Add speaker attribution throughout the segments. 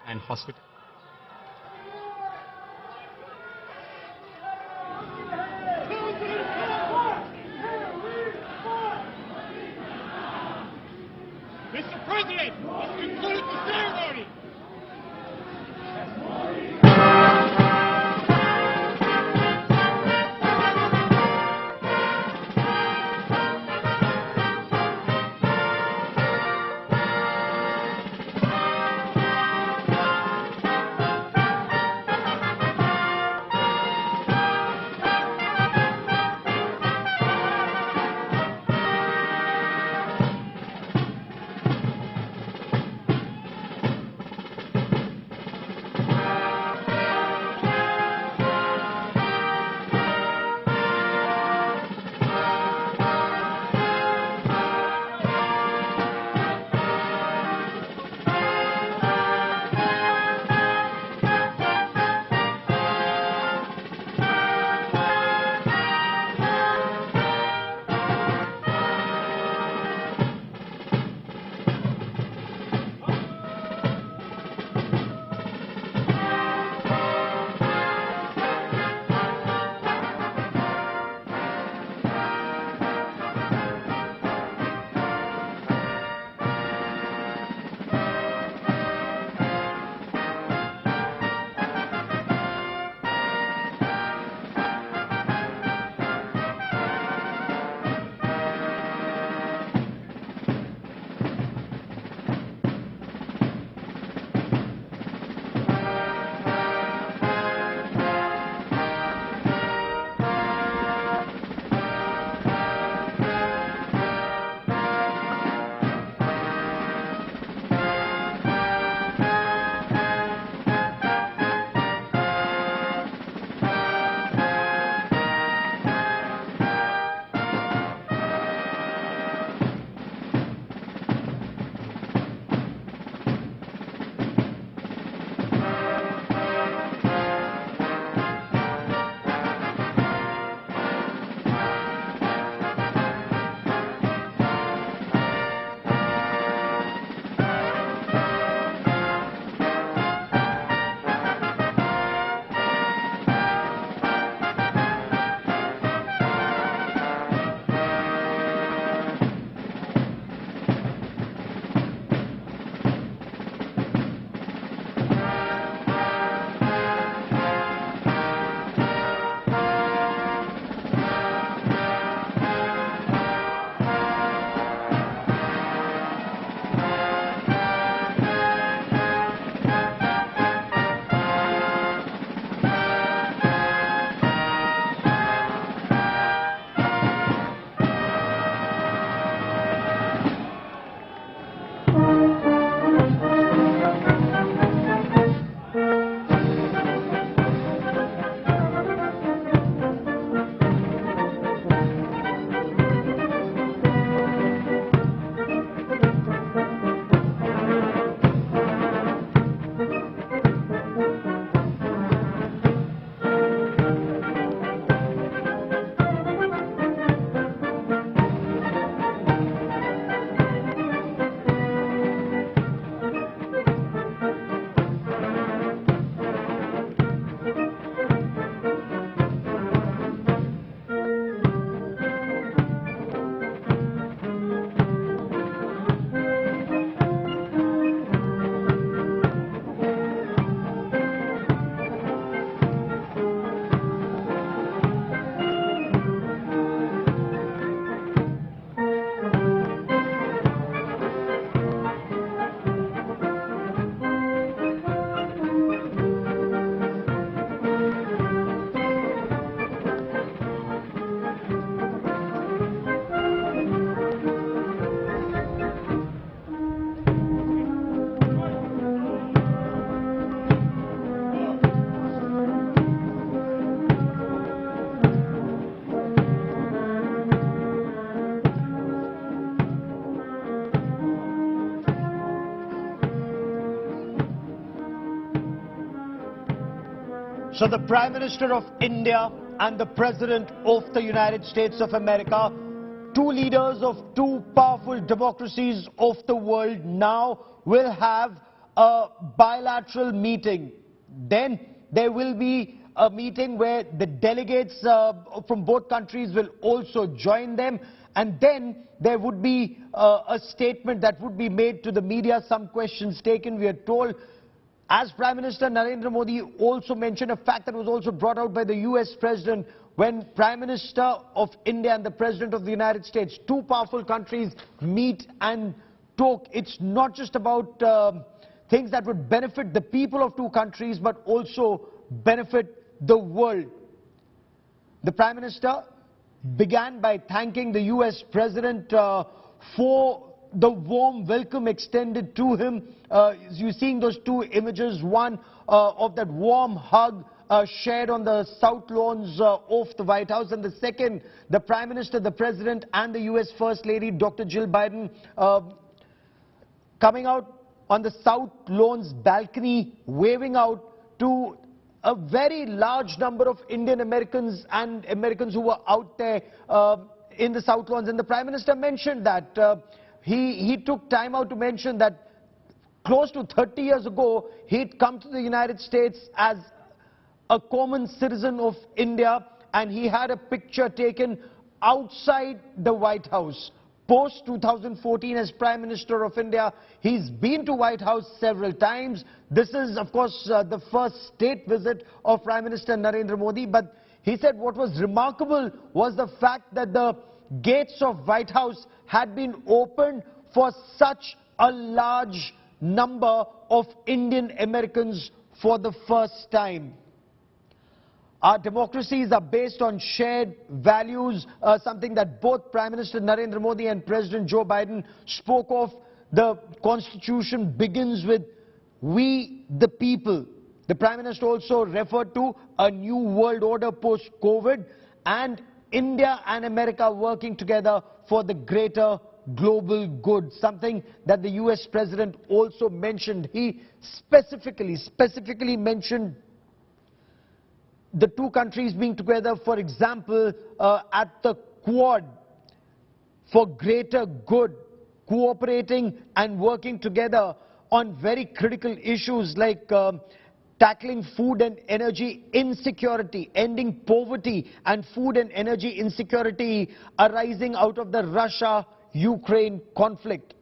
Speaker 1: and hospital.
Speaker 2: Mr. President, let's conclude the ceremony.
Speaker 3: So the Prime Minister of India and the President of the United States of America, two leaders of two powerful democracies of the world, now will have a bilateral meeting. Then there will be a meeting where the delegates from both countries will also join them. And then there would be a statement that would be made to the media, some questions taken. We are told, as Prime Minister Narendra Modi also mentioned, a fact that was also brought out by the US President, when Prime Minister of India and the President of the United States, two powerful countries, meet and talk, it's not just about things that would benefit the people of two countries, but also benefit the world. The Prime Minister began by thanking the US President for the warm welcome extended to him. You're seeing those two images, one of that warm hug shared on the south lawns of the White House, and the second, the Prime Minister, the President and the US First Lady, Dr. Jill Biden, coming out on the south lawns balcony, waving out to a very large number of Indian Americans and Americans who were out there in the south lawns. And the Prime Minister mentioned that he took time out to mention that close to 30 years ago, he'd come to the United States as a common citizen of India, and he had a picture taken outside the White House. Post 2014 as Prime Minister of India, he's been to White House several times. This is, of course, the first state visit of Prime Minister Narendra Modi. But he said what was remarkable was the fact that the gates of White House had been opened for such a large number of Indian Americans for the first time. Our democracies are based on shared values, something that both Prime Minister Narendra Modi and President Joe Biden spoke of. The Constitution begins with "we the people." The Prime Minister also referred to a new world order post-COVID and India and America working together for the greater global good, something that the US President also mentioned. He specifically mentioned the two countries being together, for example, at the Quad for greater good, cooperating and working together on very critical issues like tackling food and energy insecurity, ending poverty and food and energy insecurity arising out of the Russia-Ukraine conflict.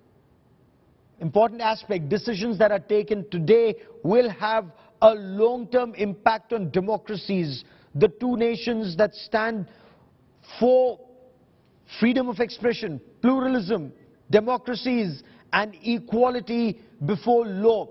Speaker 3: Important aspect, decisions that are taken today will have a long-term impact on democracies, the two nations that stand for freedom of expression, pluralism, democracies and equality before law.